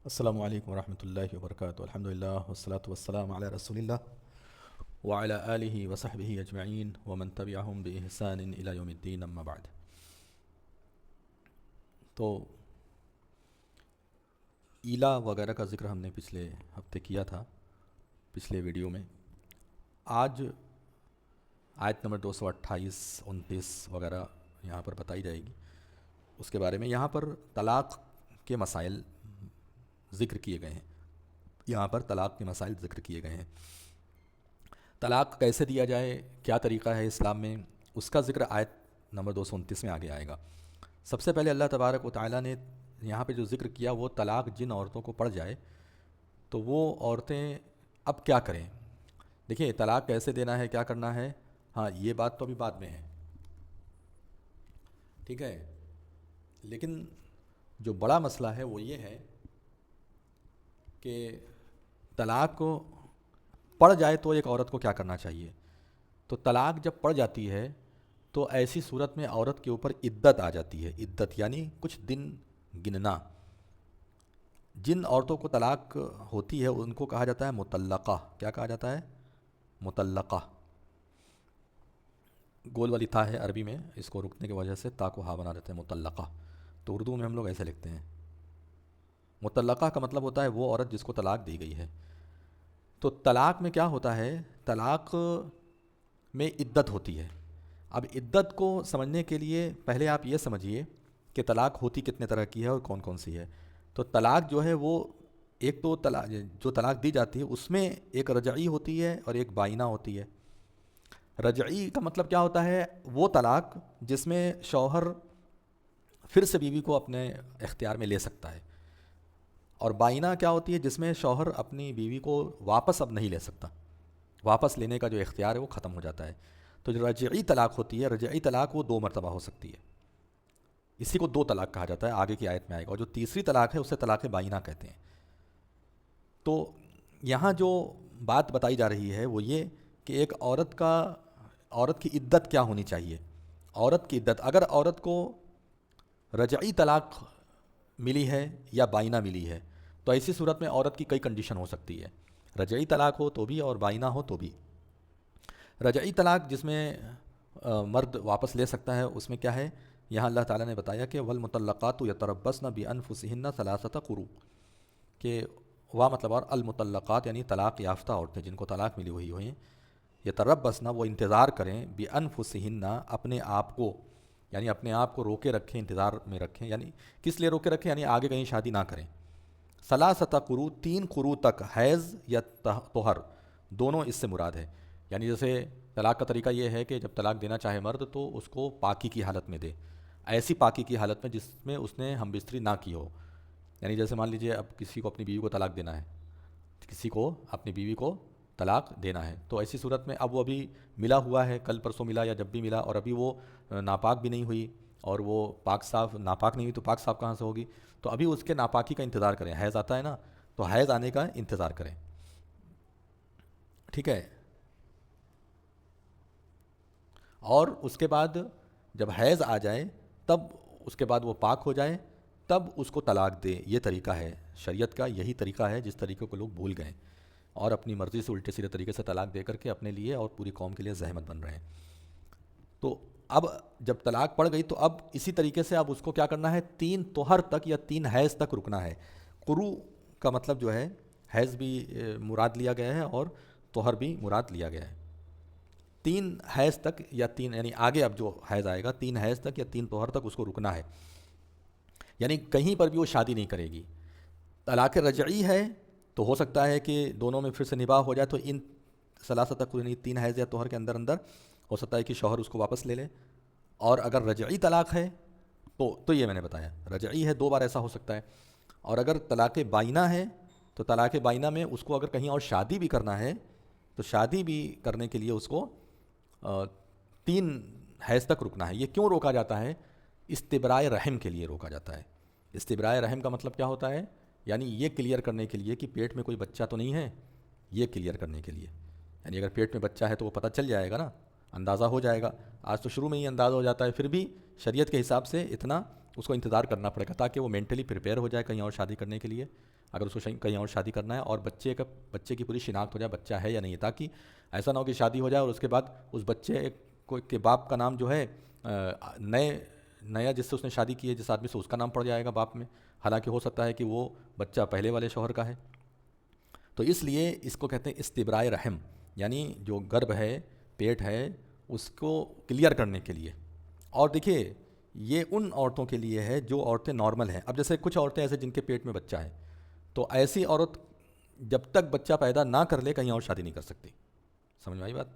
السلام علیکم ورحمۃ اللہ وبرکاتہ الحمد للہ والصلاة والسلام علی رسول اللہ وعلی آلہ وصحبہ اجمعین ومن تبعہم بإحسان الی یوم الدین اما بعد۔ تو ایلا وغیرہ کا ذکر ہم نے پچھلے ہفتے کیا تھا، پچھلے ویڈیو میں۔ آج آیت نمبر 228 29 وغیرہ یہاں پر بتائی جائے گی، اس کے بارے میں۔ یہاں پر طلاق کے مسائل ذکر کیے گئے ہیں، یہاں پر طلاق کے مسائل ذکر کیے گئے ہیں۔ طلاق کیسے دیا جائے، کیا طریقہ ہے اسلام میں، اس کا ذکر آیت نمبر 229 میں آگے آئے گا۔ سب سے پہلے اللہ تبارک و تعالیٰ نے یہاں پہ جو ذکر کیا وہ طلاق جن عورتوں کو پڑ جائے تو وہ عورتیں اب کیا کریں۔ دیکھیے طلاق کیسے دینا ہے، کیا کرنا ہے، ہاں یہ بات تو ابھی بعد میں ہے، ٹھیک ہے۔ لیکن جو بڑا مسئلہ ہے وہ یہ ہے کہ طلاق کو پڑ جائے تو ایک عورت کو کیا کرنا چاہیے۔ تو طلاق جب پڑ جاتی ہے تو ایسی صورت میں عورت کے اوپر عدت آ جاتی ہے۔ عدت یعنی کچھ دن گننا۔ جن عورتوں کو طلاق ہوتی ہے ان کو کہا جاتا ہے مطلقہ۔ کیا کہا جاتا ہے؟ مطلقہ۔ گول والی تا ہے عربی میں، اس کو رکنے کی وجہ سے تا کو ہا بنا دیتے ہیں مطلقہ، تو اردو میں ہم لوگ ایسے لکھتے ہیں۔ مطلقہ کا مطلب ہوتا ہے وہ عورت جس کو طلاق دی گئی ہے۔ تو طلاق میں کیا ہوتا ہے، طلاق میں عدت ہوتی ہے۔ اب عدت کو سمجھنے کے لیے پہلے آپ یہ سمجھیے کہ طلاق ہوتی کتنے طرح کی ہے اور کون کون سی ہے۔ تو طلاق جو ہے وہ ایک تو طلاق جو طلاق دی جاتی ہے اس میں ایک رجعی ہوتی ہے اور ایک بائنہ ہوتی ہے۔ رجعی کا مطلب کیا ہوتا ہے، وہ طلاق جس میں شوہر پھر سے بیوی کو اپنے اختیار میں لے سکتا ہے، اور بائنہ کیا ہوتی ہے جس میں شوہر اپنی بیوی کو واپس اب نہیں لے سکتا، واپس لینے کا جو اختیار ہے وہ ختم ہو جاتا ہے۔ تو جو رجعی طلاق ہوتی ہے، رجعی طلاق وہ 2 مرتبہ ہو سکتی ہے، اسی کو 2 طلاق کہا جاتا ہے، آگے کی آیت میں آئے گا۔ اور جو تیسری طلاق ہے اسے طلاق بائنہ کہتے ہیں۔ تو یہاں جو بات بتائی جا رہی ہے وہ یہ کہ ایک عورت کی عدت کیا ہونی چاہیے۔ عورت کی عدت، اگر عورت کو رجعی طلاق ملی ہے یا بائنہ ملی ہے تو ایسی صورت میں عورت کی کئی کنڈیشن ہو سکتی ہے، رجعی طلاق ہو تو بھی اور بائنہ ہو تو بھی۔ رجعی طلاق جس میں مرد واپس لے سکتا ہے اس میں کیا ہے، یہاں اللہ تعالیٰ نے بتایا کہ والمطلقات یتربصن بانفسہن ثلاثۃ قروء، کہ وا مطلب اور المطلقات یعنی طلاق یافتہ عورتیں جن کو طلاق ملی ہوئی ہوئی ہیں، یتربصن وہ انتظار کریں، بانفسہن اپنے آپ کو، یعنی اپنے آپ کو روکے رکھیں، انتظار میں رکھیں۔ یعنی کس لیے روکے رکھیں، یعنی آگے کہیں شادی نہ کریں۔ ثلاثۃ قروء 3 قروء تک، حیض یا طہر دونوں اس سے مراد ہے۔ یعنی جیسے طلاق کا طریقہ یہ ہے کہ جب طلاق دینا چاہے مرد تو اس کو پاکی کی حالت میں دے، ایسی پاکی کی حالت میں جس میں اس نے ہم بستری نہ کی ہو۔ یعنی جیسے مان لیجئے اب کسی کو اپنی بیوی کو طلاق دینا ہے، کسی کو اپنی بیوی کو طلاق دینا ہے، تو ایسی صورت میں اب وہ ابھی ملا ہوا ہے، کل پرسوں ملا یا جب بھی ملا، اور ابھی وہ ناپاک بھی نہیں ہوئی اور وہ پاک صاف، ناپاک نہیں ہوئی تو پاک صاف کہاں سے ہوگی، تو ابھی اس کے ناپاکی کا انتظار کریں۔ حیض آتا ہے نا، تو حیض آنے کا انتظار کریں، ٹھیک ہے۔ اور اس کے بعد جب حیض آ جائے تب اس کے بعد وہ پاک ہو جائے تب اس کو طلاق دے۔ یہ طریقہ ہے شریعت کا، یہی طریقہ ہے جس طریقے کو لوگ بھول گئے اور اپنی مرضی سے الٹے سیدھے طریقے سے طلاق دے کر کے اپنے لیے اور پوری قوم کے لیے زحمت بن رہے ہیں۔ تو اب جب طلاق پڑ گئی تو اب اسی طریقے سے اب اس کو کیا کرنا ہے، 3 طہر تک یا 3 حیض تک رکنا ہے۔ قروء کا مطلب جو ہے حیض بھی مراد لیا گیا ہے اور طہر بھی مراد لیا گیا ہے۔ 3 حیض تک یا 3 یعنی آگے اب جو حیض آئے گا 3 حیض تک یا 3 طہر تک اس کو رکنا ہے، یعنی کہیں پر بھی وہ شادی نہیں کرے گی۔ طلاق رجعی ہے تو ہو سکتا ہے کہ دونوں میں پھر سے نباہ ہو جائے، تو ان ثلاثۃ قروء یعنی 3 حیض یا طہر کے اندر اندر ہو سکتا ہے کہ شوہر اس کو واپس لے لے۔ اور اگر رجعی طلاق ہے تو یہ میں نے بتایا رجعی ہے، 2 بار ایسا ہو سکتا ہے۔ اور اگر طلاق بائنہ ہے تو طلاق بائنہ میں اس کو اگر کہیں اور شادی بھی کرنا ہے تو شادی بھی کرنے کے لیے اس کو 3 حیض تک رکنا ہے۔ یہ کیوں روکا جاتا ہے؟ استبراء رحم کے لیے روکا جاتا ہے۔ استبراء رحم کا مطلب کیا ہوتا ہے، یعنی یہ کلیئر کرنے کے لیے کہ پیٹ میں کوئی بچہ تو نہیں ہے، یہ کلیئر کرنے کے لیے۔ یعنی اگر پیٹ میں بچہ ہے تو وہ پتہ چل جائے گا نا، اندازہ ہو جائے گا۔ آج تو شروع میں ہی اندازہ ہو جاتا ہے، پھر بھی شریعت کے حساب سے اتنا اس کو انتظار کرنا پڑے گا تاکہ وہ مینٹلی پریپیئر ہو جائے کہیں اور شادی کرنے کے لیے، اگر اس کو کہیں اور شادی کرنا ہے، اور بچے کی پوری شناخت ہو جائے بچہ ہے یا نہیں ہے، تاکہ ایسا نہ ہو کہ شادی ہو جائے اور اس کے بعد اس بچے کے باپ کا نام جو ہے نیا جس سے اس نے شادی کی ہے جس آدمی سے، اس کا نام پڑ جائے گا باپ میں، حالانکہ ہو سکتا ہے کہ وہ بچہ پہلے والے شوہر کا ہے۔ تو اس لیے اس کو کہتے ہیں استبراء رحم، یعنی جو گربھ ہے، پیٹ ہے، اس کو کلیئر کرنے کے لیے۔ اور دیکھیے یہ ان عورتوں کے لیے ہے جو عورتیں نارمل ہیں۔ اب جیسے کچھ عورتیں ایسے جن کے پیٹ میں بچہ ہے، تو ایسی عورت جب تک بچہ پیدا نہ کر لے کہیں اور شادی نہیں کر سکتی۔ سمجھ میں آئی بات؟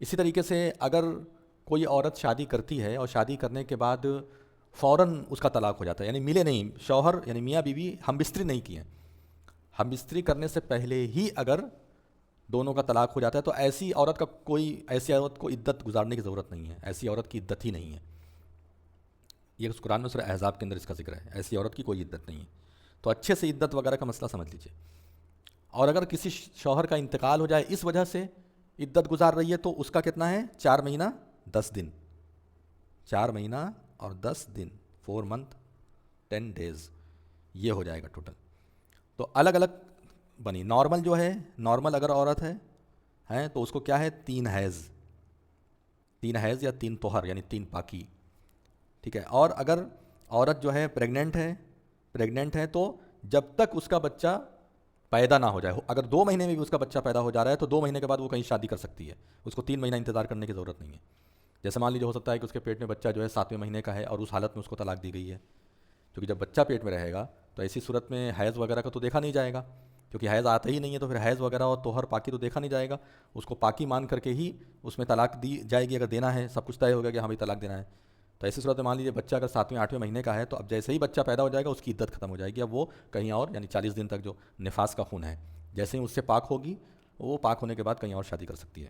اسی طریقے سے اگر کوئی عورت شادی کرتی ہے اور شادی کرنے کے بعد فوراً اس کا طلاق ہو جاتا ہے، یعنی ملے نہیں، شوہر یعنی میاں بیوی ہم بستری نہیں کیے، ہم بستری کرنے سے پہلے ہی اگر دونوں کا طلاق ہو جاتا ہے، تو ایسی عورت کو عدت گزارنے کی ضرورت نہیں ہے، ایسی عورت کی عدت ہی نہیں ہے۔ یہ اس قرآن میں سورہ احزاب کے اندر اس کا ذکر ہے، ایسی عورت کی کوئی عدت نہیں ہے۔ تو اچھے سے عدت وغیرہ کا مسئلہ سمجھ لیجئے۔ اور اگر کسی شوہر کا انتقال ہو جائے اس وجہ سے عدت گزار رہی ہے، تو اس کا کتنا ہے؟ 4 مہینہ 10 دن، 4 مہینہ اور 10 دن، 4 month 10 days، یہ ہو جائے گا ٹوٹل۔ تو الگ الگ بنی۔ نارمل جو ہے، نارمل اگر عورت ہے تو اس کو کیا ہے؟ 3 حیض، 3 حیض یا 3 طہر، یعنی 3 پاکی، ٹھیک ہے۔ اور اگر عورت جو ہے پریگننٹ ہے تو جب تک اس کا بچہ پیدا نہ ہو جائے، اگر 2 مہینے میں بھی اس کا بچہ پیدا ہو جا رہا ہے تو 2 مہینے کے بعد وہ کہیں شادی کر سکتی ہے، اس کو 3 مہینہ انتظار کرنے کی ضرورت نہیں ہے۔ جیسے مان لیجیے ہو سکتا ہے کہ اس کے پیٹ میں بچہ جو ہے 7ویں مہینے کا ہے اور اس حالت میں اس کو طلاق دی گئی ہے، کیونکہ جب بچہ پیٹ میں رہے گا تو ایسی صورت میں حیض وغیرہ کا تو دیکھا نہیں جائے گا، کیونکہ حیض آتا ہی نہیں ہے، تو پھر حیض وغیرہ اور طہر پاکی تو دیکھا نہیں جائے گا، اس کو پاکی مان کر کے ہی اس میں طلاق دی جائے گی اگر دینا ہے، سب کچھ طے ہوگا کہ ہاں بھائی طلاق دینا ہے۔ تو ایسی صورت میں مان لیجیے بچہ اگر 7ویں 8ویں مہینے کا ہے، تو اب جیسے ہی بچہ پیدا ہو جائے گا اس کی عدت ختم ہو جائے گی، اب وہ کہیں اور، یعنی 40 دن تک جو نفاس کا خون ہے، جیسے ہی اس سے پاک ہوگی، وہ پاک ہونے کے بعد کہیں اور شادی کر سکتی ہے۔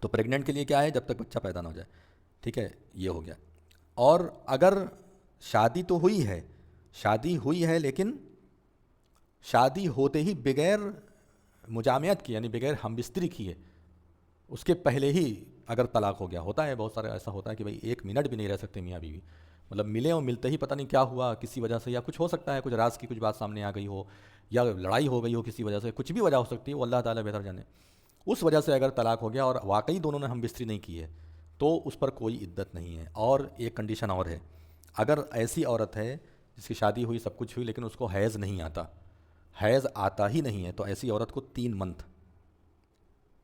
تو پریگننٹ کے لیے کیا ہے؟ جب تک بچہ پیدا نہ ہو جائے، ٹھیک ہے، یہ ہو گیا۔ اور اگر شادی تو ہوئی ہے لیکن شادی ہوتے ہی بغیر مجامعت کی، یعنی بغیر ہم بستری کیے، اس کے پہلے ہی اگر طلاق ہو گیا، ہوتا ہے بہت سارا ایسا ہوتا ہے کہ بھائی 1 منٹ بھی نہیں رہ سکتے میاں بیوی، مطلب ملے اور ملتے ہی پتہ نہیں کیا ہوا کسی وجہ سے، یا کچھ ہو سکتا ہے، کچھ راز کی کچھ بات سامنے آ گئی ہو، یا لڑائی ہو گئی ہو کسی وجہ سے، کچھ بھی وجہ ہو سکتی ہے، وہ اللہ تعالیٰ بہتر جانے۔ اس وجہ سے اگر طلاق ہو گیا اور واقعی دونوں نے ہم بستری نہیں کی ہے، تو اس پر کوئی عدت نہیں ہے۔ اور ایک کنڈیشن اور ہے، اگر ایسی عورت ہے جس کی شادی ہوئی، سب کچھ ہوئی، لیکن اس کو حیض نہیں آتا، حیض آتا ہی نہیں ہے، تو ایسی عورت کو 3 منتھ،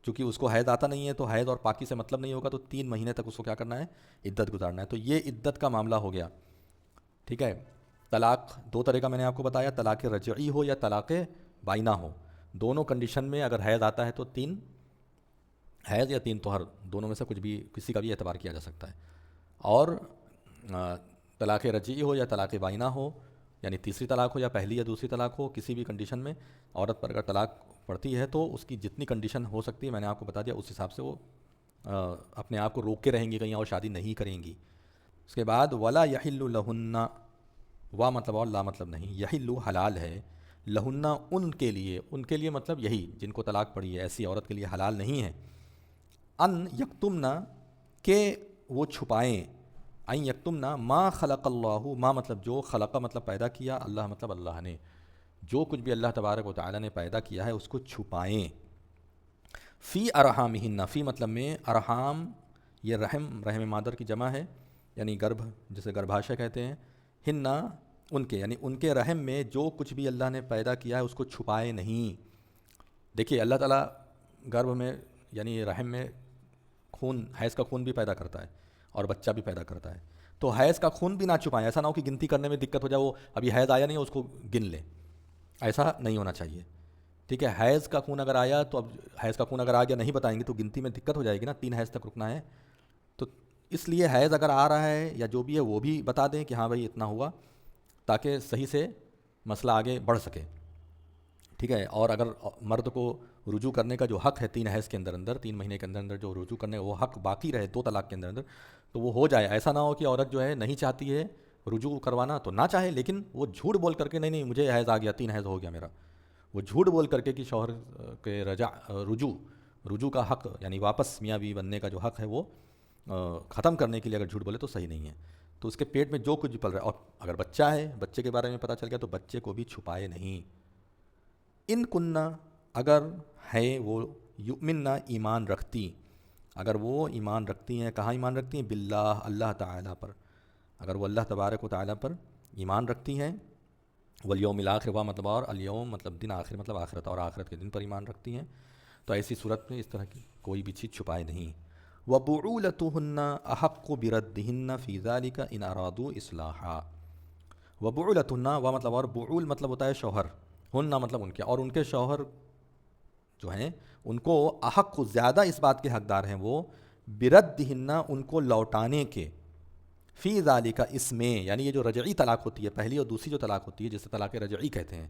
چونکہ اس کو حیض آتا نہیں ہے تو حیض اور پاکی سے مطلب نہیں ہوگا، تو 3 مہینے تک اس کو کیا کرنا ہے؟ عدت گزارنا ہے۔ تو یہ عدت کا معاملہ ہو گیا، ٹھیک ہے۔ طلاق 2 طرح کا میں نے آپ کو بتایا، طلاق رجعی ہو یا طلاق بائنہ ہو، دونوں کنڈیشن میں اگر حیض آتا ہے تو 3 حیض یا 3 طہر، دونوں میں سے کچھ بھی، کسی کا بھی اعتبار کیا جا سکتا ہے۔ اور طلاق رجعی ہو یا طلاق بائنہ ہو، یعنی تیسری طلاق ہو یا پہلی یا دوسری طلاق ہو، کسی بھی کنڈیشن میں عورت پر اگر طلاق پڑتی ہے تو اس کی جتنی کنڈیشن ہو سکتی ہے میں نے آپ کو بتا دیا، اس حساب سے وہ اپنے آپ کو روک کے رہیں گی، کہیں اور شادی نہیں کریں گی۔ اس کے بعد ولا یحل لہن، وا مطلب اور لا مطلب نہیں، یحل حلال ہے، لہن ان کے لیے مطلب یہی جن کو طلاق پڑی ہے، ایسی عورت کے لیے حلال نہیں ہے، ان یکتمنا کہ وہ چھپائیں، این یکتمنا ما خلق اللہ، ما مطلب جو، خلق مطلب پیدا کیا، اللہ مطلب اللہ نے، جو کچھ بھی اللہ تبارک و تعالی نے پیدا کیا ہے اس کو چھپائیں، فی ارحامہن، فی مطلب میں، ارحام یہ رحم مادر کی جمع ہے، یعنی گربھ جسے گربھاشے کہتے ہیں، ہننا ان کے، یعنی ان کے رحم میں جو کچھ بھی اللہ نے پیدا کیا ہے اس کو چھپائے نہیں۔ دیکھیے اللہ تعالیٰ گربھ میں یعنی رحم میں خون، حیض کا خون بھی پیدا کرتا ہے اور بچہ بھی پیدا کرتا ہے، تو حیض کا خون بھی نہ چھپائیں، ایسا نہ ہو کہ گنتی کرنے میں دقت ہو جائے، وہ ابھی حیض آیا نہیں اس کو گن لیں، ایسا نہیں ہونا چاہیے، ٹھیک ہے۔ حیض کا خون اگر آیا تو اب حیض کا خون اگر آ گیا نہیں بتائیں گے تو گنتی میں دقت ہو جائے گی نا، 3 حیض تک رکنا ہے، تو اس لیے حیض اگر آ رہا ہے یا جو بھی ہے وہ بھی بتا دیں کہ ہاں بھائی اتنا ہوا، تاکہ صحیح سے مسئلہ آگے بڑھ سکے، ٹھیک ہے۔ اور اگر مرد کو رجوع کرنے کا جو حق ہے 3 حیض کے اندر 3 مہینے کے اندر جو رجوع کرنے کا وہ حق باقی رہے 2 طلاق کے اندر، تو وہ ہو جائے، ایسا نہ ہو کہ عورت جو ہے نہیں چاہتی ہے رجوع کروانا تو نہ چاہے، لیکن وہ جھوٹ بول کر کے نہیں مجھے حیض آ گیا 3 حیض ہو گیا میرا، وہ جھوٹ بول کر کے کہ شوہر کے رجوع کا حق، یعنی واپس میاں بیوی بننے کا جو حق ہے وہ ختم کرنے کے لیے اگر جھوٹ بولے تو صحیح نہیں ہے۔ تو اس کے پیٹ میں جو کچھ بھی پل رہا ہے، اور اگر بچہ ہے، بچے کے بارے میں پتہ چل گیا تو بچے کو بھی چھپائے نہیں، ان کننا اگر ہے وہ یؤمننا ایمان رکھتی، اگر وہ ایمان رکھتی ہیں، کہاں ایمان رکھتی ہیں؟ باللہ اللہ تعالیٰ پر، اگر وہ اللہ تبارک و تعالیٰ پر ایمان رکھتی ہیں، والیوم الآخر و مطلب اور الیوم مطلب دن آخر مطلب آخرت اور آخرت کے دن پر ایمان رکھتی ہیں، تو ایسی صورت میں اس طرح کی کوئی بھی چیز چھپائے نہیں۔ وَبُعُولَتُهُنَّ أَحَقُّ بِرَدِّهِنَّ فِي ذَلِكَ إِنْ أَرَادُوا إِصْلَاحًا۔ وَبُعُولَتُهُنَّ و مطلب اور بعول مطلب ہوتا ہے شوہر، ہننا مطلب ان کے، اور ان کے شوہر جو ہیں ان کو احق زیادہ اس بات کے حقدار ہیں وہ، بردہن ان کو لوٹانے کے، فی ذالک اس میں، یعنی یہ جو رجعی طلاق ہوتی ہے پہلی اور دوسری جو طلاق ہوتی ہے جسے طلاق رجعی کہتے ہیں،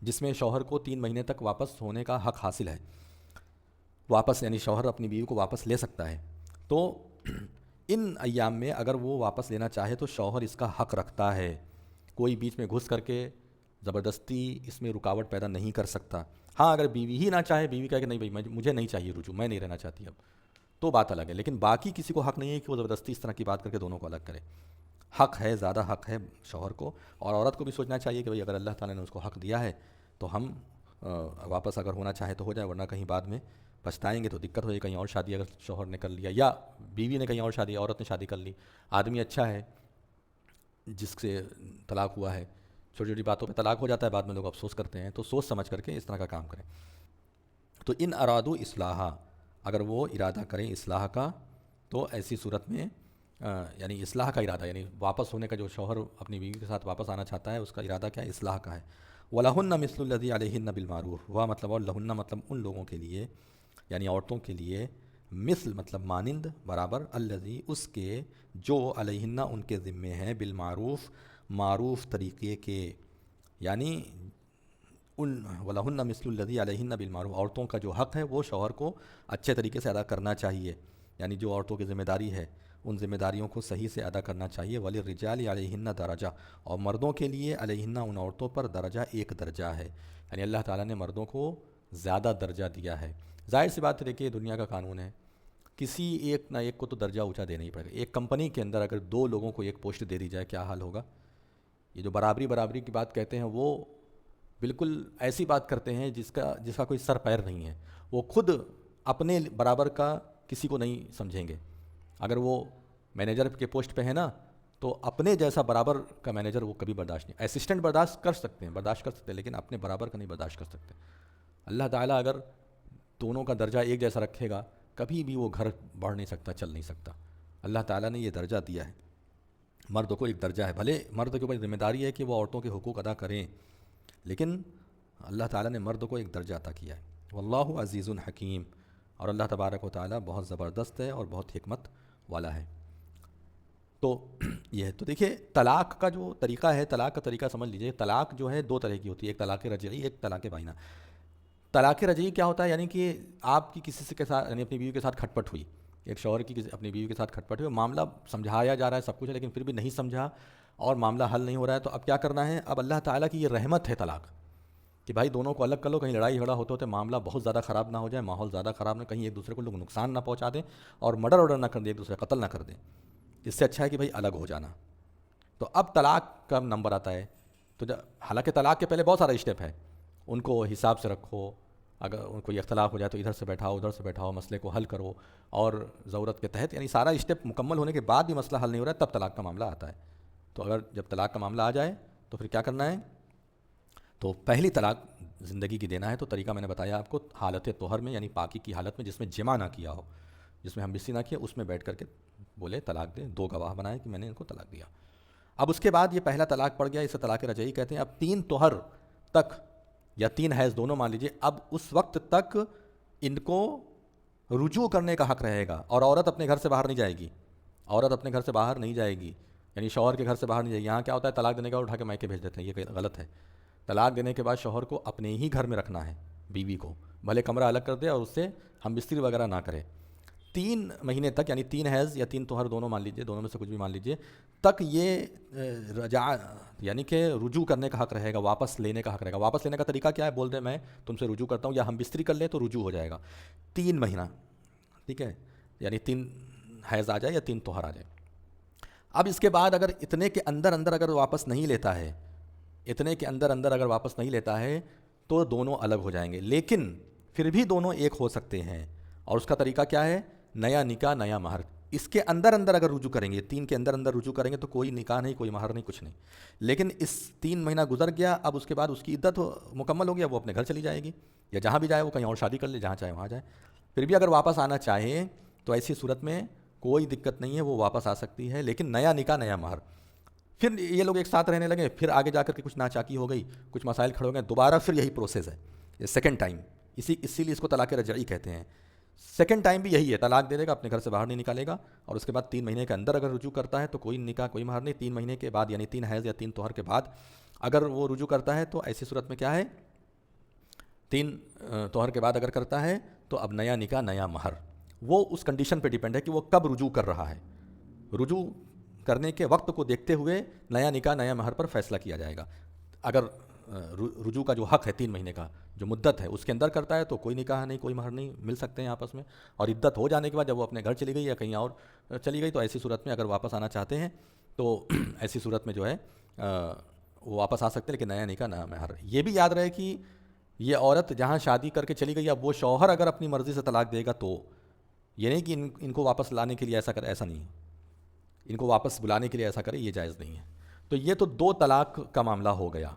جس میں شوہر کو 3 مہینے تک واپس ہونے کا حق حاصل ہے، واپس یعنی شوہر اپنی بیوی کو واپس لے سکتا ہے، تو ان ایام میں اگر وہ واپس لینا چاہے تو شوہر اس کا حق رکھتا ہے، کوئی بیچ میں گھس کر کے زبردستی اس میں رکاوٹ پیدا نہیں کر سکتا۔ ہاں اگر بیوی ہی نہ چاہے، بیوی کہے کہ نہیں بھائی مجھے نہیں چاہیے رجوع، میں نہیں رہنا چاہتی اب، تو بات الگ ہے، لیکن باقی کسی کو حق نہیں ہے کہ وہ زبردستی اس طرح کی بات کر کے دونوں کو الگ کرے۔ حق ہے، زیادہ حق ہے شوہر کو، اور عورت کو بھی سوچنا چاہیے کہ بھئی اگر اللہ تعالیٰ نے اس کو حق دیا ہے تو ہم واپس اگر ہونا چاہے تو ہو جائے، ورنہ کہیں بعد میں پچھتائیں گے تو دقت ہو جائے، کہیں اور شادی اگر شوہر نے کر لیا یا بیوی نے کہیں اور شادی، عورت نے شادی کر لی، آدمی اچھا ہے جس سے طلاق ہوا ہے، چھوٹی چھوٹی باتوں پہ طلاق ہو جاتا ہے، بعد میں لوگ افسوس کرتے ہیں، تو سوچ سمجھ کر کے اس طرح کا کام کریں۔ تو ان ارادو اصلاحہ، اگر وہ ارادہ کریں اصلاح کا، تو ایسی صورت میں یعنی اصلاح کا ارادہ، یعنی واپس ہونے کا، جو شوہر اپنی بیوی کے ساتھ واپس آنا چاہتا ہے اس کا ارادہ کیا ہے؟ اصلاح کا ہے۔ وَلَهُنَّ مِثْلُ الَّذِي عَلَيْهِنَّ بِالْمَعْرُوفِ، وہ مطلب اور لہن مطلب ان لوگوں کے لیے، یعنی عورتوں کے لیے، مثل مطلب مانند، برابر، الذی اس کے، جو علیہن ان کے ذمے ہیں، بالمعروف معروف طریقے کے، یعنی ان وَلَهُنَّ مِثْلُ الَّذِي عَلَيْهِنَّ بِالْمَعْرُوفِ، عورتوں کا جو حق ہے وہ شوہر کو اچھے طریقے سے ادا کرنا چاہیے، یعنی جو عورتوں کی ذمہ داری ہے ان ذمہ داریوں کو صحیح سے ادا کرنا چاہیے۔ وَلِلرِّجَالِ عَلَيْهِنَّ درجہ، اور مردوں کے لیے علیہن ان عورتوں پر درجہ، ایک درجہ ہے، یعنی اللہ تعالیٰ نے مردوں کو زیادہ درجہ دیا ہے۔ ظاہر سی بات ہے، دیکھیے دنیا کا قانون ہے، کسی ایک نہ ایک کو تو درجہ اونچا دینا ہی پڑے گا۔ ایک کمپنی کے اندر اگر 2 لوگوں کو ایک پوسٹ دے دی جائے کیا حال ہوگا؟ یہ جو برابری کی بات کہتے ہیں وہ بالکل ایسی بات کرتے ہیں جس کا کوئی سر پیر نہیں ہے، وہ خود اپنے برابر کا کسی کو نہیں سمجھیں گے۔ اگر وہ مینیجر کے پوسٹ پہ ہے نا، تو اپنے جیسا برابر کا مینیجر وہ کبھی برداشت نہیں، اسسٹنٹ برداشت کر سکتے ہیں لیکن اپنے برابر کا نہیں برداشت کر سکتے۔ اللہ تعالیٰ اگر دونوں کا درجہ ایک جیسا رکھے گا، کبھی بھی وہ گھر بڑھ نہیں سکتا، چل نہیں سکتا۔ اللہ تعالیٰ نے یہ درجہ دیا ہے، مرد کو ایک درجہ ہے، بھلے مرد کے اوپر ذمہ داری ہے کہ وہ عورتوں کے حقوق ادا کریں، لیکن اللہ تعالیٰ نے مرد کو ایک درجہ عطا کیا ہے۔ واللہ عزیز حکیم، اور اللہ تبارک و تعالیٰ بہت زبردست ہے اور بہت حکمت والا ہے۔ تو یہ ہے، تو دیکھیے طلاق کا جو طریقہ ہے، طلاق کا طریقہ سمجھ لیجئے، طلاق جو ہے 2 طرح کی ہوتی ہے، ایک طلاق رجعی، ایک طلاق بائنہ۔ طلاق رجعی کیا ہوتا ہے؟ یعنی کہ آپ کی کسی سے کے ساتھ، یعنی اپنی بیوی کے ساتھ کھٹ پٹ ہوئی، ایک شوہر کی اپنی بیوی کے ساتھ کھٹ پٹ ہوئی، معاملہ سمجھایا جا رہا ہے، سب کچھ ہے، لیکن پھر بھی نہیں سمجھا اور معاملہ حل نہیں ہو رہا ہے، تو اب کیا کرنا ہے؟ اب اللہ تعالیٰ کی یہ رحمت ہے طلاق، کہ بھائی دونوں کو الگ کر لو، کہیں لڑائی جھگڑا ہوتے معاملہ بہت زیادہ خراب نہ ہو جائے، ماحول زیادہ خراب نہ، کہیں ایک دوسرے کو لوگ نقصان نہ پہنچا دیں اور مرڈر نہ کر دیں، ایک دوسرے قتل نہ کر دیں، اس سے اچھا ہے کہ بھائی الگ ہو جانا۔ تو اب طلاق کا نمبر آتا ہے، تو حالانکہ طلاق کے پہلے بہت سارا اسٹیپ ہے، ان کو حساب سے رکھو، اگر ان کو یہ اختلاف ہو جائے تو ادھر سے بیٹھاؤ ادھر سے بیٹھاؤ، مسئلے کو حل کرو، اور ضرورت کے تحت، یعنی سارا اسٹیپ مکمل ہونے کے بعد بھی مسئلہ حل نہیں ہو رہا ہے، تب طلاق کا معاملہ آتا ہے۔ تو اگر جب طلاق کا معاملہ آ جائے تو پھر کیا کرنا ہے؟ تو پہلی طلاق زندگی کی دینا ہے، تو طریقہ میں نے بتایا آپ کو، حالت طہر میں، یعنی پاکی کی حالت میں، جس میں جمع نہ کیا ہو، جس میں ہم بستری نہ کیا، اس میں بیٹھ کر کے بولے طلاق دے، 2 گواہ بنائے کہ میں نے ان کو طلاق دیا۔ اب اس کے بعد یہ پہلا طلاق پڑ گیا، اسے طلاق رجعی کہتے ہیں۔ اب 3 طہر تک یا 3 حیض دونوں مان لیجئے، اب اس وقت تک ان کو رجوع کرنے کا حق رہے گا، اور عورت اپنے گھر سے باہر نہیں جائے گی، عورت اپنے گھر سے باہر نہیں جائے گی، یعنی شوہر کے گھر سے باہر نہیں جائے گی۔ یہاں کیا ہوتا ہے، طلاق دینے کا اٹھا کے میکے بھیج دیتے ہیں، یہ غلط ہے۔ طلاق دینے کے بعد شوہر کو اپنے ہی گھر میں رکھنا ہے، بیوی کو بھلے کمرہ الگ کر دے اور اس سے ہم بستری وغیرہ نہ کرے، 3 مہینے تک، یعنی 3 حیض یا 3 طہر دونوں مان لیجئے، دونوں میں سے کچھ بھی مان لیجئے، تک یہ رجع، یعنی کہ رجوع کرنے کا حق رہے گا، واپس لینے کا حق رہے گا۔ واپس لینے کا طریقہ کیا ہے؟ بول دے میں تم سے رجوع کرتا ہوں، یا ہم بستری کر لیں تو رجوع ہو جائے گا 3 مہینہ، ٹھیک ہے، یعنی 3 حیض آ جائے یا 3 طہر آ جائے۔ اب اس کے بعد اگر اتنے کے اندر اگر واپس نہیں لیتا ہے، اتنے کے اندر اگر واپس نہیں لیتا ہے، تو دونوں الگ ہو جائیں گے، لیکن پھر بھی دونوں ایک ہو سکتے ہیں، اور اس کا طریقہ کیا ہے؟ نیا نکاح نیا مہر۔ اس کے اندر اندر اگر رجوع کریں گے، 3 کے اندر اندر رجوع کریں گے تو کوئی نکاح نہیں، کوئی مہر نہیں، کچھ نہیں۔ لیکن اس 3 مہینہ گزر گیا، اب اس کے بعد اس کی عدت مکمل ہو گیا، وہ اپنے گھر چلی جائے گی، یا جہاں بھی جائے وہ کہیں اور شادی کر لے، جہاں چاہے وہاں جائے۔ پھر بھی اگر واپس آنا چاہے تو ایسی صورت میں کوئی دقت نہیں ہے، وہ واپس آ سکتی ہے، لیکن نیا نکاح نیا مہر۔ پھر یہ لوگ ایک ساتھ رہنے لگے، پھر آگے جا کر کے کچھ ناچاکی ہو گئی، کچھ مسائل کھڑے ہو گئے، دوبارہ پھر یہی پروسیس ہے، یہ سیکنڈ ٹائم، اسی لیے اس کو طلاق رجعی کہتے ہیں۔ سیکنڈ ٹائم بھی یہی ہے، طلاق دے دے گا، اپنے گھر سے باہر نہیں نکالے گا، اور اس کے بعد 3 مہینے کے اندر اگر رجوع کرتا ہے تو کوئی نکاح کوئی مہر نہیں، 3 مہینے کے بعد یعنی 3 حیض یا 3 طہر کے بعد اگر وہ رجوع کرتا ہے تو ایسی صورت میں کیا ہے، 3 طہر کے بعد اگر کرتا ہے تو اب نیا نکاح نیا مہر۔ وہ اس کنڈیشن پہ ڈیپینڈ ہے کہ وہ کب رجوع کر رہا ہے، رجوع کرنے کے وقت کو دیکھتے ہوئے نیا نکاح نیا مہر پر فیصلہ کیا جائے گا۔ اگر رجوع کا جو حق ہے 3 مہینے کا جو مدت ہے اس کے اندر کرتا ہے تو کوئی نکاح نہیں، کوئی مہر نہیں، مل سکتے ہیں آپس میں، اور عدت ہو جانے کے بعد جب وہ اپنے گھر چلی گئی یا کہیں اور چلی گئی تو ایسی صورت میں اگر واپس آنا چاہتے ہیں تو ایسی صورت میں جو ہے وہ واپس آ سکتے ہیں، لیکن نیا نکاح نیا مہر۔ یہ بھی یاد رہے کہ یہ عورت جہاں شادی کر کے چلی گئی، اب وہ شوہر اگر اپنی مرضی سے طلاق دے گا تو یہ نہیں کہ ان کو واپس لانے کے لیے ایسا کرے، ایسا نہیں ہے، ان کو واپس بلانے کے لیے ایسا کرے، یہ جائز نہیں ہے۔ تو یہ تو 2 طلاق کا معاملہ ہو گیا،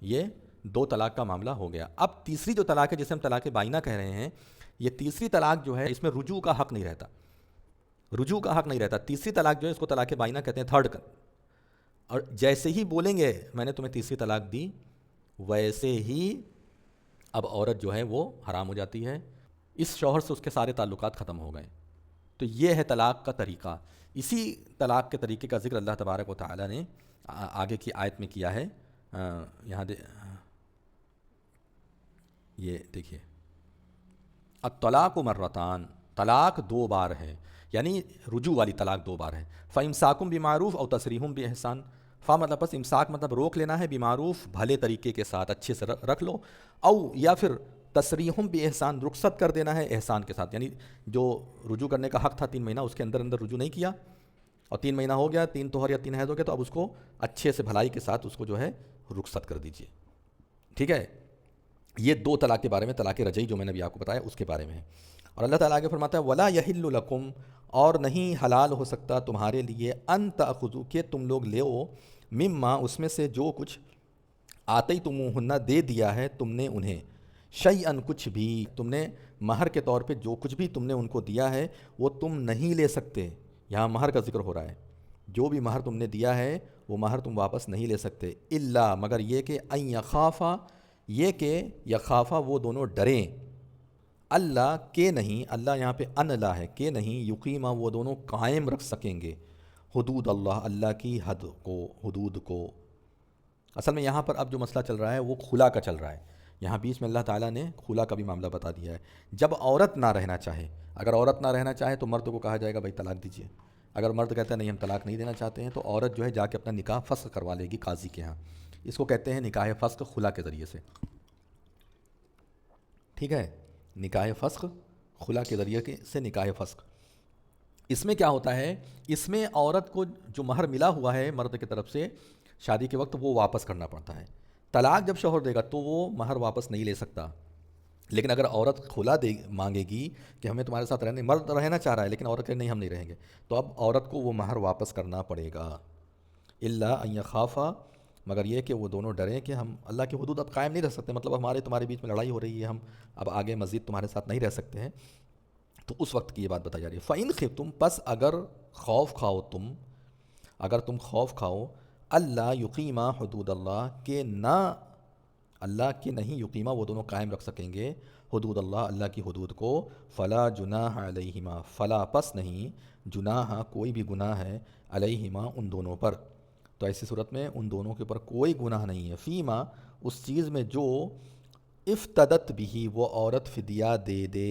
یہ 2 طلاق کا معاملہ ہو گیا۔ اب تیسری جو طلاق ہے جسے ہم طلاق بائنہ کہہ رہے ہیں، یہ تیسری طلاق جو ہے اس میں رجوع کا حق نہیں رہتا، رجوع کا حق نہیں رہتا۔ تیسری طلاق جو ہے اس کو طلاق بائنہ کہتے ہیں، تھرڈ۔ اور جیسے ہی بولیں گے میں نے تمہیں تیسری طلاق دی، ویسے ہی اب عورت جو ہے وہ حرام ہو جاتی ہے، اس شوہر سے اس کے سارے تعلقات ختم ہو گئے۔ تو یہ ہے طلاق کا طریقہ۔ اسی طلاق کے طریقے کا ذکر اللہ تبارک و تعالیٰ نے آگے کی آیت میں کیا ہے، یہاں یہ دیکھیے، الطلاق مرتان، طلاق 2 بار ہے، یعنی رجوع والی طلاق 2 بار ہے۔ فَإِمْسَاكٌ بِمَعْرُوفٍ أَوْ تَسْرِيحٌ بِإِحْسَان، مطلب بس امساک مطلب روک لینا ہے، بمعروف بھلے طریقے کے ساتھ اچھے سے رکھ لو، او یا پھر تسریح باحسان رخصت کر دینا ہے احسان کے ساتھ، یعنی جو رجوع کرنے کا حق تھا 3 مہینہ اس کے اندر اندر رجوع نہیں کیا، اور 3 مہینہ ہو گیا، 3 طہر یا 3 حیض ہو گیا، تو اب اس کو اچھے سے بھلائی کے ساتھ اس کو جو ہے رخصت کر دیجئے، ٹھیک ہے۔ یہ 2 طلاق کے بارے میں، طلاق رجعی جو میں نے ابھی آپ کو بتایا اس کے بارے میں ہے۔ اور اللہ تعالیٰ آگے فرماتا ہے وَلَا يَحِلُّ لَكُمْ، اور نہیں حلال ہو سکتا تمہارے لیے، ان تأخذوا کہ تم لوگ لو، مما اس میں سے جو کچھ آتیتموہن دے دیا ہے تم نے انہیں، شیئن کچھ بھی، تم نے مہر کے طور پہ جو کچھ بھی تم نے ان کو دیا ہے وہ تم نہیں لے سکتے، یہاں مہر کا ذکر ہو رہا ہے، جو بھی مہر تم نے دیا ہے وہ مہر تم واپس نہیں لے سکتے، الا مگر یہ کہ ان یخافا، یہ کہ یخافا وہ دونوں ڈریں، اللہ کہ نہیں، اللہ یہاں پہ ان لا ہے کہ نہیں، یقیمہ وہ دونوں قائم رکھ سکیں گے، حدود اللہ، اللہ کی حد کو، حدود کو۔ اصل میں یہاں پر اب جو مسئلہ چل رہا ہے وہ خلا کا چل رہا ہے، یہاں بیچ میں اللہ تعالیٰ نے خلا کا بھی معاملہ بتا دیا ہے۔ جب عورت نہ رہنا چاہے، اگر عورت نہ رہنا چاہے تو مرد کو کہا جائے گا بھائی طلاق دیجیے، اگر مرد کہتا ہے نہیں ہم طلاق نہیں دینا چاہتے ہیں تو عورت جو ہے جا کے اپنا نکاح فسخ کروا لے گی قاضی کے ہاں، اس کو کہتے ہیں نکاح فسخ خلا کے ذریعے سے، ٹھیک ہے، نکاح فسخ خلا کے ذریعے سے نکاح فسخ۔ اس میں کیا ہوتا ہے، اس میں عورت کو جو مہر ملا ہوا ہے مرد کی طرف سے شادی کے وقت وہ واپس کرنا پڑتا ہے، طلاق جب شوہر دے گا تو وہ مہر واپس نہیں لے سکتا، لیکن اگر عورت خلا مانگے گی کہ ہمیں تمہارے ساتھ رہنے، مرد رہنا چاہ رہا ہے لیکن عورت کہ نہیں ہم نہیں رہیں گے، تو اب عورت کو وہ مہر واپس کرنا پڑے گا، الا ان یخافا مگر یہ کہ وہ دونوں ڈریں کہ ہم اللہ کی حدود اب قائم نہیں رہ سکتے، مطلب ہمارے تمہارے بیچ میں لڑائی ہو رہی ہے، ہم اب آگے مزید تمہارے ساتھ نہیں رہ سکتے ہیں، تو اس وقت کی یہ بات بتائی جا رہی ہے۔ فَإِنْ خِفْتُمْ پس اگر خوف کھاؤ تم، اگر تم خوف کھاؤ، اللہ یقیمہ حدود اللہ کہ نہ اللہ کے نہیں یقیمہ وہ دونوں قائم رکھ سکیں گے حدود اللہ، اللہ کی حدود کو، فلا جناح علیہما فلا پس نہیں جناح کوئی بھی گناہ ہے علیہما ان دونوں پر، تو ایسی صورت میں ان دونوں کے اوپر کوئی گناہ نہیں ہے، فیما اس چیز میں جو افتدت بھی وہ عورت فدیہ دے دے،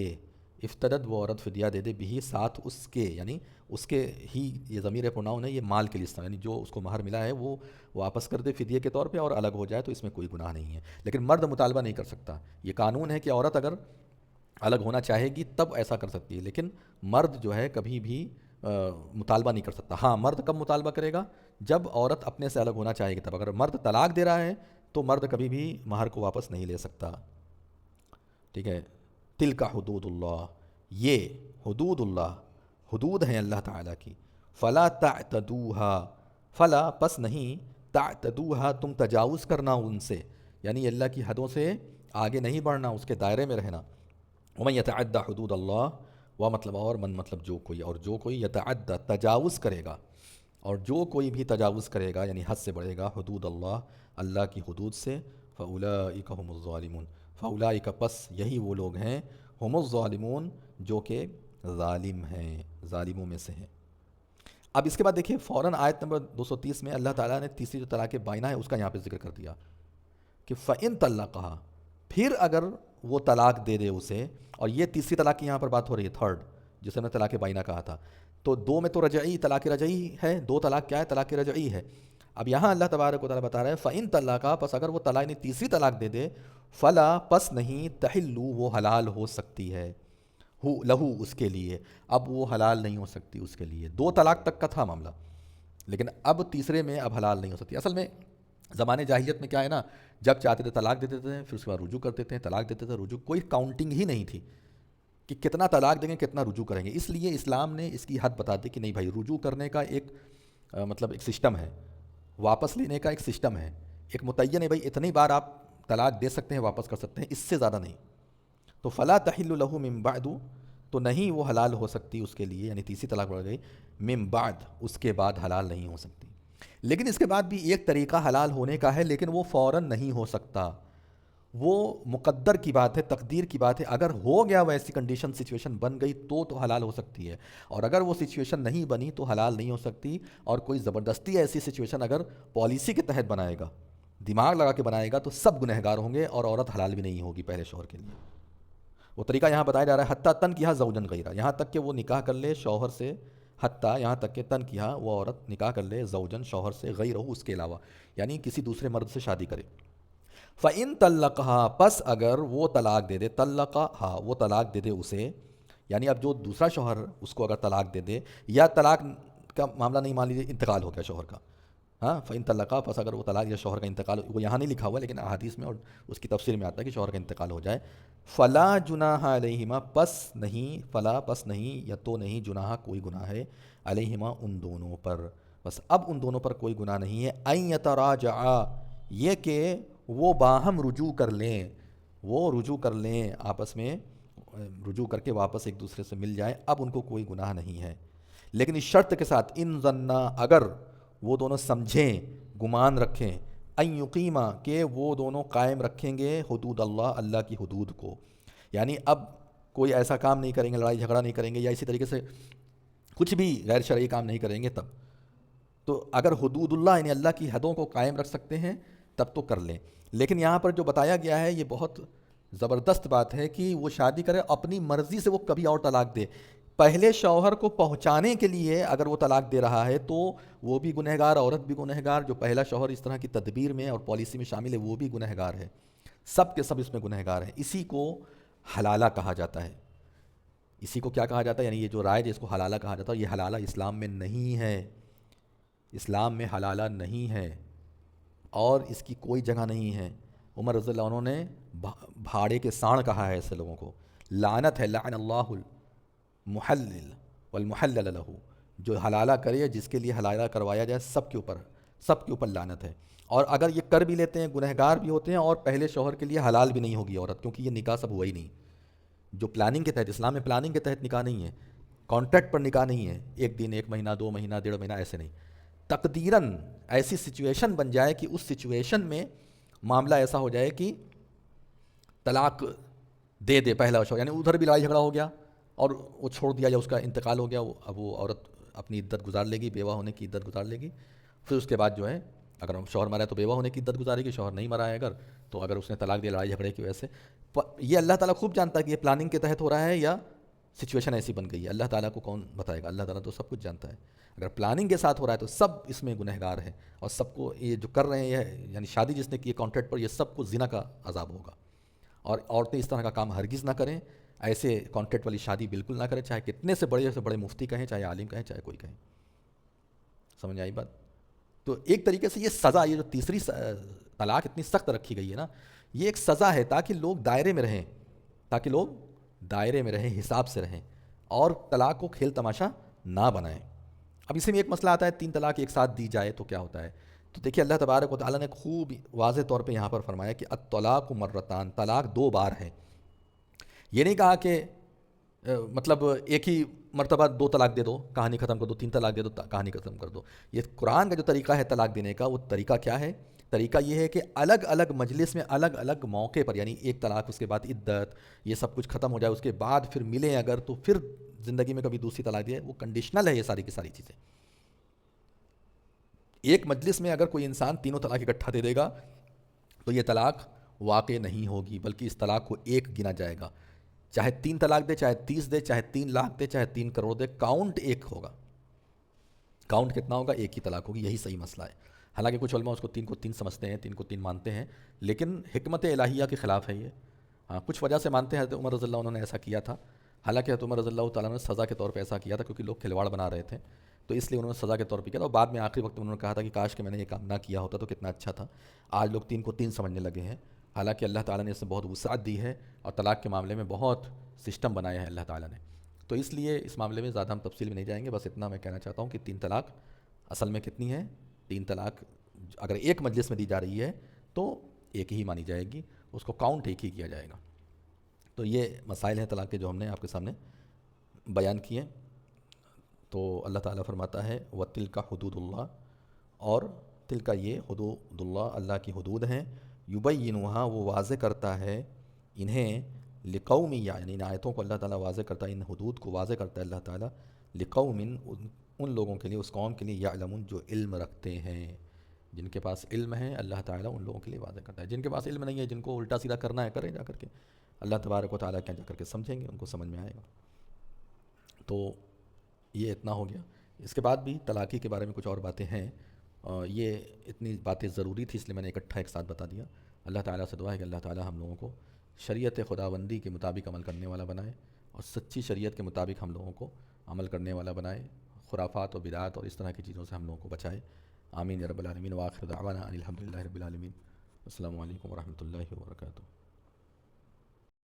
افتدت وہ عورت فدیہ دے دے بھی ساتھ اس کے، یعنی اس کے ہی، یہ ضمیر پروناؤن ہے، یہ مال کے لیے استعمال، یعنی جو اس کو مہر ملا ہے وہ واپس کر دے فدیے کے طور پہ اور الگ ہو جائے تو اس میں کوئی گناہ نہیں ہے، لیکن مرد مطالبہ نہیں کر سکتا، یہ قانون ہے کہ عورت اگر الگ ہونا چاہے گی تب ایسا کر سکتی ہے، لیکن مرد جو ہے کبھی بھی مطالبہ نہیں کر سکتا۔ ہاں مرد کب مطالبہ کرے گا، جب عورت اپنے سے الگ ہونا چاہے گی تب، اگر مرد طلاق دے رہا ہے تو مرد کبھی بھی مہر کو واپس نہیں لے سکتا۔ ٹھیک ہے، تلک حدود اللہ، یہ حدود اللہ، حدود ہیں اللہ تعالیٰ کی، فلا تعتدوہا، فلا پس نہیں، تعتدوہا تم تجاوز کرنا ان سے، یعنی اللہ کی حدوں سے آگے نہیں بڑھنا، اس کے دائرے میں رہنا۔ ومن یتعدی حدود اللہ، و مطلب اور، من مطلب جو کوئی، اور جو کوئی یتعدی تجاوز کرے گا، اور جو کوئی بھی تجاوز کرے گا یعنی حد سے بڑھے گا، حدود اللہ، اللہ کی حدود سے، فاولئک هم الظالمون، فاولئک پس یہی وہ لوگ ہیں، ہم الظالمون جو کہ ظالم ہیں، ظالموں میں سے ہیں۔ اب اس کے بعد دیکھیے فوراً آیت نمبر 230 میں اللہ تعالیٰ نے تیسری جو طلاق بائنہ ہے اس کا یہاں پہ ذکر کر دیا کہ فَإِن طَلَّقَهَا، پھر اگر وہ طلاق دے دے اسے، اور یہ تیسری طلاق کی یہاں پر بات ہو رہی ہے، تھرڈ، جسے ہم نے طلاق بائنہ کہا تھا، تو دو میں تو رجعی، طلاق رجعی ہے، دو طلاق کیا ہے، طلاق رجعی ہے۔ اب یہاں اللہ تبارک و تعالیٰ بتا رہا ہے فَإِن طَلَّقَهَا، پس اگر وہ طلاق یعنی تیسری طلاق دے دے، فلا پس نہیں، تحلو وہ حلال ہو سکتی ہے، لہو اس کے لیے، اب وہ حلال نہیں ہو سکتی اس کے لیے، دو طلاق تک کا تھا معاملہ، لیکن اب تیسرے میں اب حلال نہیں ہو سکتی۔ اصل میں زمانے جاہلیت میں کیا ہے نا، جب چاہتے تھے طلاق دیتے تھے، پھر اس کے بعد رجوع کرتے تھے، طلاق دیتے تھے، رجوع، کوئی کاؤنٹنگ ہی نہیں تھی کہ کتنا طلاق دیں گے کتنا رجوع کریں گے، اس لیے اسلام نے اس کی حد بتا دی کہ نہیں بھائی، رجوع کرنے کا ایک مطلب ایک سسٹم ہے، واپس لینے کا ایک سسٹم ہے، ایک متعین ہے، بھائی اتنی بار آپ طلاق دے سکتے ہیں، واپس کر سکتے ہیں، اس سے زیادہ نہیں۔ تو فلا تحل له من بعد، تو نہیں وہ حلال ہو سکتی اس کے لیے، یعنی تیسری طلاق بڑھ گئی، من بعد اس کے بعد حلال نہیں ہو سکتی۔ لیکن اس کے بعد بھی ایک طریقہ حلال ہونے کا ہے، لیکن وہ فوراً نہیں ہو سکتا، وہ مقدر کی بات ہے، تقدیر کی بات ہے، اگر ہو گیا ویسی کنڈیشن سچویشن بن گئی تو حلال ہو سکتی ہے، اور اگر وہ سچویشن نہیں بنی تو حلال نہیں ہو سکتی۔ اور کوئی زبردستی ایسی سچویشن اگر پالیسی کے تحت بنائے گا، دماغ لگا کے بنائے گا، تو سب گنہگار ہوں گے اور عورت حلال بھی نہیں ہوگی پہلے شوہر کے لیے۔ وہ طریقہ یہاں بتایا جا رہا ہے، حتیٰ تن کیا زوجن غیرہ، یہاں تک کہ وہ نکاح کر لے شوہر سے، حتیٰ یہاں تک کہ تن کیا وہ عورت نکاح کر لے زوجن شوہر سے، غیرہ اس کے علاوہ، یعنی کسی دوسرے مرد سے شادی کرے۔ فَإِن طَلَّقَهَا، پس اگر وہ طلاق دے دے، طَلَّقَهَا وہ طلاق دے دے اسے، یعنی اب جو دوسرا شوہر اس کو اگر طلاق دے دے، یا طلاق کا معاملہ نہیں، مان لیجیے انتقال ہو گیا شوہر کا، ہاں، فَإِن طَلَّقَهَا، پس اگر وہ طلاق یا شوہر کا انتقال، وہ یہاں نہیں لکھا ہوا لیکن احادیث میں اور اس کی تفسیر میں آتا ہے کہ شوہر کا انتقال ہو جائے، فلا جناح علیہما، پس نہیں، فلا پس نہیں، یا تو نہیں، جناح کوئی گناہ ہے، علیہما ان دونوں پر، بس اب ان دونوں پر کوئی گناہ نہیں ہے، ان یتراجعا، یہ کہ وہ باہم رجوع کر لیں، وہ رجوع کر لیں آپس میں، رجوع کر کے واپس ایک دوسرے سے مل جائیں، اب ان کو کوئی گناہ نہیں ہے، لیکن اس شرط کے ساتھ، ان ظنا، اگر وہ دونوں سمجھیں، گمان رکھیں، ان یقیما، کہ وہ دونوں قائم رکھیں گے، حدود اللہ، اللہ کی حدود کو، یعنی اب کوئی ایسا کام نہیں کریں گے، لڑائی جھگڑا نہیں کریں گے، یا اسی طریقے سے کچھ بھی غیر شرعی کام نہیں کریں گے، تب تو اگر حدود اللہ یعنی اللہ کی حدوں کو قائم رکھ سکتے ہیں تب تو کر لیں۔ لیکن یہاں پر جو بتایا گیا ہے یہ بہت زبردست بات ہے کہ وہ شادی کرے، اپنی مرضی سے وہ کبھی اور طلاق دے، پہلے شوہر کو پہنچانے کے لیے اگر وہ طلاق دے رہا ہے تو وہ بھی گنہگار، عورت بھی گنہگار، جو پہلا شوہر اس طرح کی تدبیر میں اور پالیسی میں شامل ہے وہ بھی گنہگار ہے، سب کے سب اس میں گنہگار ہیں۔ اسی کو حلالہ کہا جاتا ہے، اسی کو کیا کہا جاتا ہے، یعنی یہ جو رائے جس کو حلالہ کہا جاتا ہے، یہ حلالہ اسلام میں نہیں ہے، اسلام میں حلالہ نہیں ہے اور اس کی کوئی جگہ نہیں ہے۔ عمر رضی اللہ عنہ نے بھاڑے کے ساڑ کہا ہے ایسے لوگوں کو، لعنت ہے، لعن اللہ المحلل والمحلل لہ، جو حلالہ کرے، جس کے لیے حلالہ کروایا جائے، سب کے اوپر لعنت ہے، اور اگر یہ کر بھی لیتے ہیں گنہگار بھی ہوتے ہیں، اور پہلے شوہر کے لیے حلال بھی نہیں ہوگی عورت، کیونکہ یہ نکاح سب ہوا ہی نہیں، جو پلاننگ کے تحت، اسلام میں پلاننگ کے تحت نکاح نہیں ہے، کانٹریکٹ پر نکاح نہیں ہے، ایک دن، ایک مہینہ، 2 مہینہ، 1.5 مہینہ، ایسے نہیں، تقدیراً ایسی سچویشن بن جائے کہ اس سچویشن میں معاملہ ایسا ہو جائے کہ طلاق دے دے پہلا شوہر، یعنی ادھر بھی لڑائی جھگڑا ہو گیا اور وہ چھوڑ دیا یا اس کا انتقال ہو گیا، اب وہ عورت اپنی عدت گزار لے گی، بیوہ ہونے کی عدت گزار لے گی، پھر اس کے بعد جو ہے اگر شوہر مرا ہے تو بیوہ ہونے کی عدت گزارے گی، شوہر نہیں مرا ہے اگر تو، اگر اس نے طلاق دیا لڑائی جھگڑے کی وجہ سے، یہ اللہ تعالیٰ خوب جانتا ہے کہ یہ پلاننگ کے تحت ہو رہا ہے یا سچویشن ایسی بن گئی ہے، اللہ تعالیٰ کو کون بتائے گا، اللہ تعالیٰ تو سب کچھ جانتا ہے۔ اگر پلاننگ کے ساتھ ہو رہا ہے تو سب اس میں گنہگار ہیں، اور سب کو یہ جو کر رہے ہیں، یعنی شادی جس نے کی کانٹریکٹ پر، یہ سب کو زنا کا عذاب ہوگا، اور عورتیں اس طرح کا کام ہرگز نہ کریں، ایسے کانٹریکٹ والی شادی بالکل نہ کریں، چاہے کتنے سے بڑے مفتی کہیں، چاہے عالم کہیں، چاہے کوئی کہیں۔ سمجھ آئی بات؟ تو ایک طریقے سے یہ سزا، یہ جو تیسری طلاق اتنی سخت رکھی گئی ہے نا، یہ ایک سزا ہے تاکہ لوگ دائرے میں رہیں، تاکہ لوگ دائرے میں رہیں، حساب سے رہیں، اور طلاق کو کھیل تماشا نہ بنائیں۔ اب اسی میں ایک مسئلہ آتا ہے، 3 طلاق ایک ساتھ دی جائے تو کیا ہوتا ہے؟ تو دیکھیے اللہ تبارک و تعالیٰ نے خوب واضح طور پہ یہاں پر فرمایا کہ الطلاق مرتان، طلاق 2 بار ہے۔ یہ نہیں کہا کہ مطلب ایک ہی مرتبہ 2 طلاق دے دو کہانی ختم کر دو، 3 طلاق دے دو کہانی ختم کر دو۔ یہ قرآن کا جو طریقہ ہے طلاق دینے کا، وہ طریقہ کیا ہے؟ طریقہ یہ ہے کہ الگ الگ مجلس میں الگ الگ موقع پر، یعنی 1 طلاق، اس کے بعد عدت، یہ سب کچھ ختم ہو جائے، اس کے بعد پھر ملیں اگر، تو پھر زندگی میں کبھی دوسری طلاق دے، وہ کنڈیشنل ہے یہ ساری کی ساری چیزیں۔ ایک مجلس میں اگر کوئی انسان 3 طلاق اکٹھا دے دے گا تو یہ طلاق واقع نہیں ہوگی، بلکہ اس طلاق کو ایک گنا جائے گا۔ چاہے 3 طلاق دے، چاہے 30 دے، چاہے 3 لاکھ دے، چاہے 3 کروڑ دے، کاؤنٹ ایک ہوگا۔ کاؤنٹ کتنا ہوگا؟ ایک ہی طلاق ہوگی۔ یہی صحیح مسئلہ ہے۔ حالانکہ کچھ علماء اس کو 3 سمجھتے ہیں، 3 مانتے ہیں، لیکن حکمت الہیہ کے خلاف ہے یہ۔ ہاں، کچھ وجہ سے مانتے ہیں۔ حضرت عمر رضی اللہ عنہ نے ایسا کیا تھا، حالانکہ حضرت عمر رضی اللہ تعالیٰ نے سزا کے طور پہ ایسا کیا تھا کیونکہ لوگ کھلواڑ بنا رہے تھے، تو اس لیے انہوں نے سزا کے طور پہ کیا تھا، اور بعد میں آخری وقت انہوں نے کہا تھا کہ کاش کہ میں نے یہ کام نہ کیا ہوتا تو کتنا اچھا تھا۔ آج لوگ 3 سمجھنے لگے ہیں، حالانکہ اللہ تعالیٰ نے اس میں بہت وسعت دی ہے، اور طلاق کے معاملے میں بہت سسٹم بنایا ہے اللہ تعالیٰ نے۔ تو اس لیے اس معاملے میں زیادہ ہم تفصیل میں نہیں جائیں گے، بس اتنا میں کہنا چاہتا ہوں کہ 3 طلاق اصل میں کتنی ہے؟ 3 طلاق اگر ایک مجلس میں دی جا رہی ہے تو ایک ہی مانی جائے گی، اس کو کاؤنٹ ایک ہی کیا جائے گا۔ تو یہ مسائل ہیں طلاق کے جو ہم نے آپ کے سامنے بیان کیے۔ تو اللہ تعالیٰ فرماتا ہے وَتِلْكَ حُدُودُ اللّہ، اور تلکا یہ حدود اللہ، اللہ کی حدود ہیں، یبینُہا وہ واضح کرتا ہے انہیں، لقوم، یعنی ان آیتوں کو اللہ تعالیٰ واضح کرتا ہے، ان حدود کو واضح کرتا ہے اللہ تعالیٰ، لقوم، ان لوگوں کے لیے، اس قوم کے لیے، یعلمون جو علم رکھتے ہیں، جن کے پاس علم ہے، اللہ تعالیٰ ان لوگوں کے لیے واضح کرتا ہے۔ جن کے پاس علم نہیں ہے، جن کو الٹا سیدھا کرنا ہے، کریں جا کر کے، اللہ تبارک و تعالیٰ کیا جا کر کے سمجھیں گے، ان کو سمجھ میں آئے گا۔ تو یہ اتنا ہو گیا۔ اس کے بعد بھی طلاقی کے بارے میں کچھ اور باتیں ہیں، یہ اتنی باتیں ضروری تھی اس لیے میں نے اکٹھا ایک ساتھ بتا دیا۔ اللہ تعالیٰ سے دعا ہے کہ اللہ تعالیٰ ہم لوگوں کو شریعت خداوندی کے مطابق عمل کرنے والا بنائے، اور سچی شریعت کے مطابق ہم لوگوں کو عمل کرنے والا بنائے، خرافات و بدعات اور اس طرح کی چیزوں سے ہم لوگوں کو بچائے۔ آمین یا رب العالمین، وآخر دعوانا ان الحمد للہ رب العالمین۔ السلام علیکم ورحمۃ اللہ وبرکاتہ۔